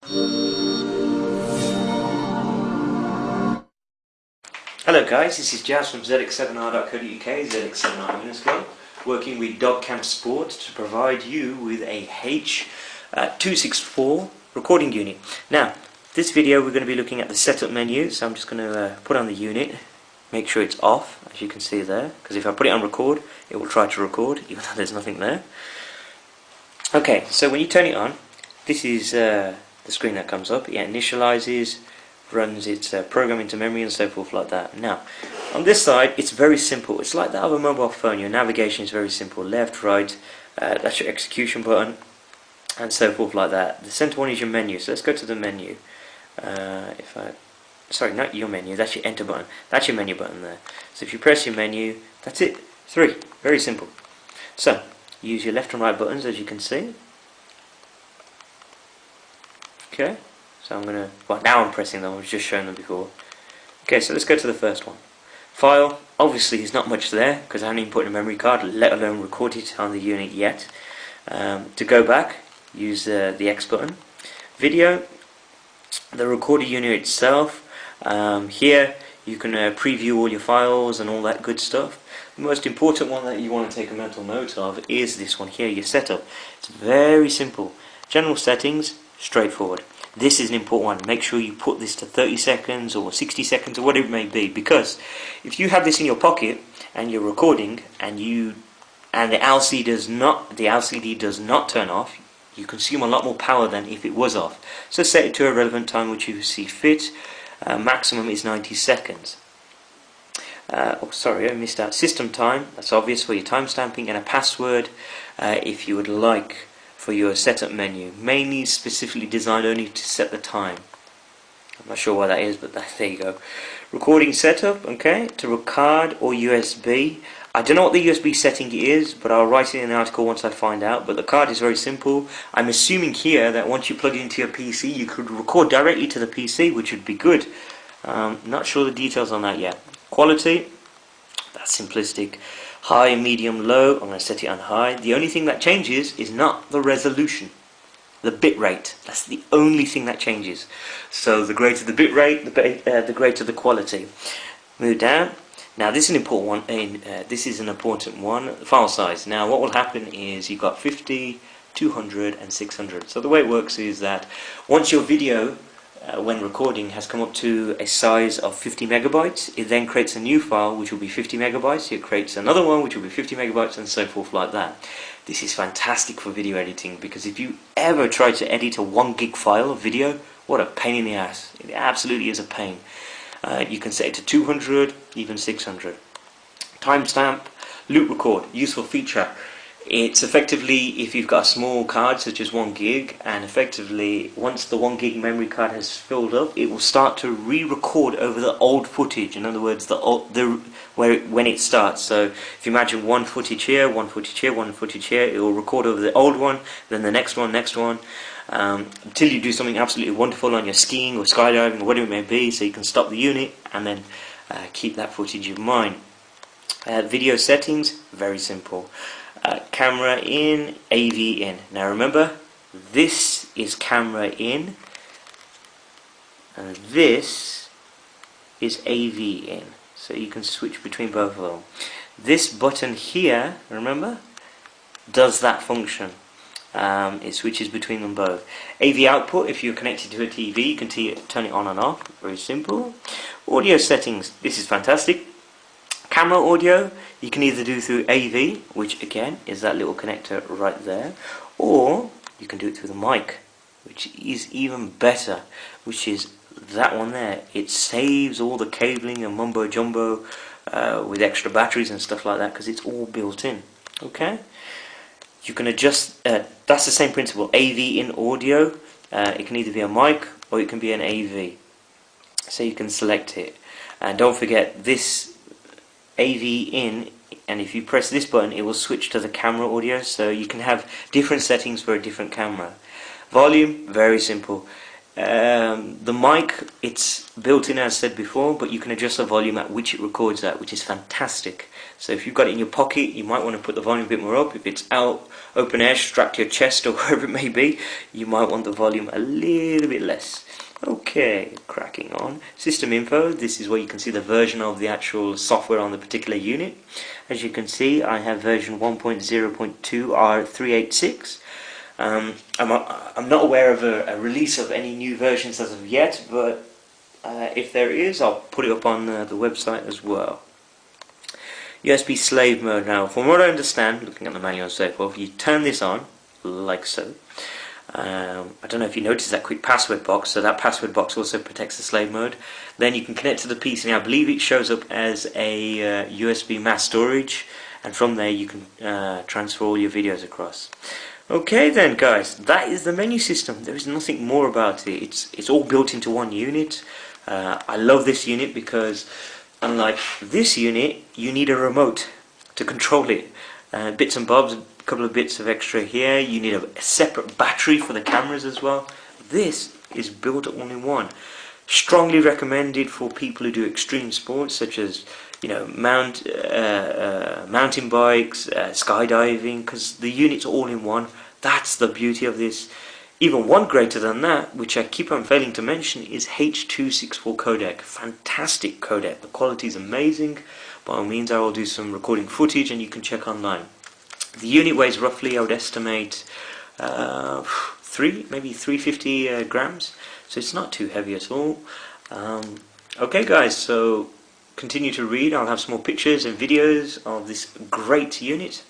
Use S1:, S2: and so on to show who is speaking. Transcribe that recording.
S1: Hello guys, this is Jazz from DVX h.264 working with DogCam Sport to provide you with a H.264 recording unit. Now, this video we're going to be looking at the setup menu, so I'm just going to put on the unit, make sure it's off, as you can see there, because if I put it on record, it will try to record, even though there's nothing there. Okay, so when you turn it on, this is the screen that comes up. It initializes, runs its program into memory and so forth like that. Now, on this side, it's very simple. It's like that of a mobile phone. Your navigation is very simple. Left, right, that's your execution button, and so forth like that. The center one is your menu. So let's go to the menu. Sorry, not your menu. That's your enter button. That's your menu button there. So if you press your menu, that's it. 3. Very simple. So use your left and right buttons, as you can see. Okay. So I'm going to, well, now I'm pressing them, I was just showing them before. Okay, so let's go to the first one. File, obviously there's not much there, because I haven't even put in a memory card, let alone record it on the unit yet. To go back, use the X button. Video, the recorder unit itself. Here you can preview all your files and all that good stuff. The most important one that you want to take a mental note of is this one here, your setup. It's very simple. General settings, straightforward. This is an important one. Make sure you put this to 30 seconds or 60 seconds or whatever it may be, because if you have this in your pocket and you're recording and the LCD does not turn off, you consume a lot more power than if it was off. So set it to a relevant time which you see fit. Maximum is 90 seconds. Oh, sorry, I missed out. System time, that's obvious for your time stamping, and a password if you would like, for your setup menu, mainly specifically designed only to set the time. I'm not sure why that is, but there you go. Recording setup, okay, to record or USB. I don't know what the USB setting is, but I'll write it in the article once I find out. But the card is very simple. I'm assuming here that once you plug it into your PC, you could record directly to the PC, which would be good. Not sure the details on that yet. Quality, that's simplistic. High, medium, low, I'm going to set it on high. The only thing that changes is not the resolution, the bit rate. That's the only thing that changes. So the greater the bit rate, the greater the quality. Move down. Now this is an important one. This is an important one. File size. Now what will happen is you've got 50, 200, and 600. So the way it works is that once your video, when recording, has come up to a size of 50 megabytes, it then creates a new file which will be 50 megabytes, it creates another one which will be 50 megabytes, and so forth like that. This is fantastic for video editing, because if you ever try to edit a 1 gig file of video, what a pain in the ass. It absolutely is a pain. You can set it to 200, even 600. Timestamp, loop record, useful feature. It's effectively, if you've got a small card such as 1 gig, and effectively once the 1 gig memory card has filled up, it will start to re-record over the old footage. In other words, when it starts. So if you imagine one footage here, one footage here, one footage here, it will record over the old one, then the next one, until you do something absolutely wonderful on your skiing or skydiving or whatever it may be, so you can stop the unit and then keep that footage in mind. Video settings, very simple. Camera in, AV in. Now remember, this is camera in, and this is AV in. So you can switch between both of them. This button here, remember, does that function. It switches between them both. AV output, if you're connected to a TV, you can turn it on and off. Very simple. Audio settings, this is fantastic. Camera audio, you can either do through AV, which again is that little connector right there, or you can do it through the mic, which is even better, which is that one there. It saves all the cabling and mumbo jumbo with extra batteries and stuff like that, because it's all built in. Okay, you can adjust. That's the same principle. AV in audio, it can either be a mic or it can be an AV, so you can select it. And don't forget this AV in, and if you press this button it will switch to the camera audio, so you can have different settings for a different camera. Volume, very simple. The mic, it's built in as said before, but you can adjust the volume at which it records at, which is fantastic. So if you've got it in your pocket, you might want to put the volume a bit more up. If it's out open air, strapped to your chest or wherever it may be, you might want the volume a little bit less. Okay, cracking on. System info, this is where you can see the version of the actual software on the particular unit. As you can see, I have version 1.0.2 R386. I'm not aware of a release of any new versions as of yet, but if there is, I'll put it up on the website as well. USB slave mode. Now, from what I understand, looking at the manual and so forth, you turn this on, like so. I don't know if you noticed that quick password box, so that password box also protects the slave mode. Then you can connect to the PC, and I believe it shows up as a USB mass storage, and from there you can transfer all your videos across. Okay then guys, that is the menu system. There is nothing more about it. It's all built into one unit. I love this unit because unlike this unit, you need a remote to control it. Bits and bobs, a couple of bits of extra here. You need a separate battery for the cameras as well. This is built all in one. Strongly recommended for people who do extreme sports such as, you know, mountain bikes, skydiving, because the unit's all in one. That's the beauty of this. Even one greater than that, which I keep on failing to mention, is H.264 codec. Fantastic codec. The quality is amazing. By all means, I will do some recording footage and you can check online. The unit weighs roughly, I would estimate, maybe 350 grams. So it's not too heavy at all. Okay guys, so continue to read. I'll have some more pictures and videos of this great unit.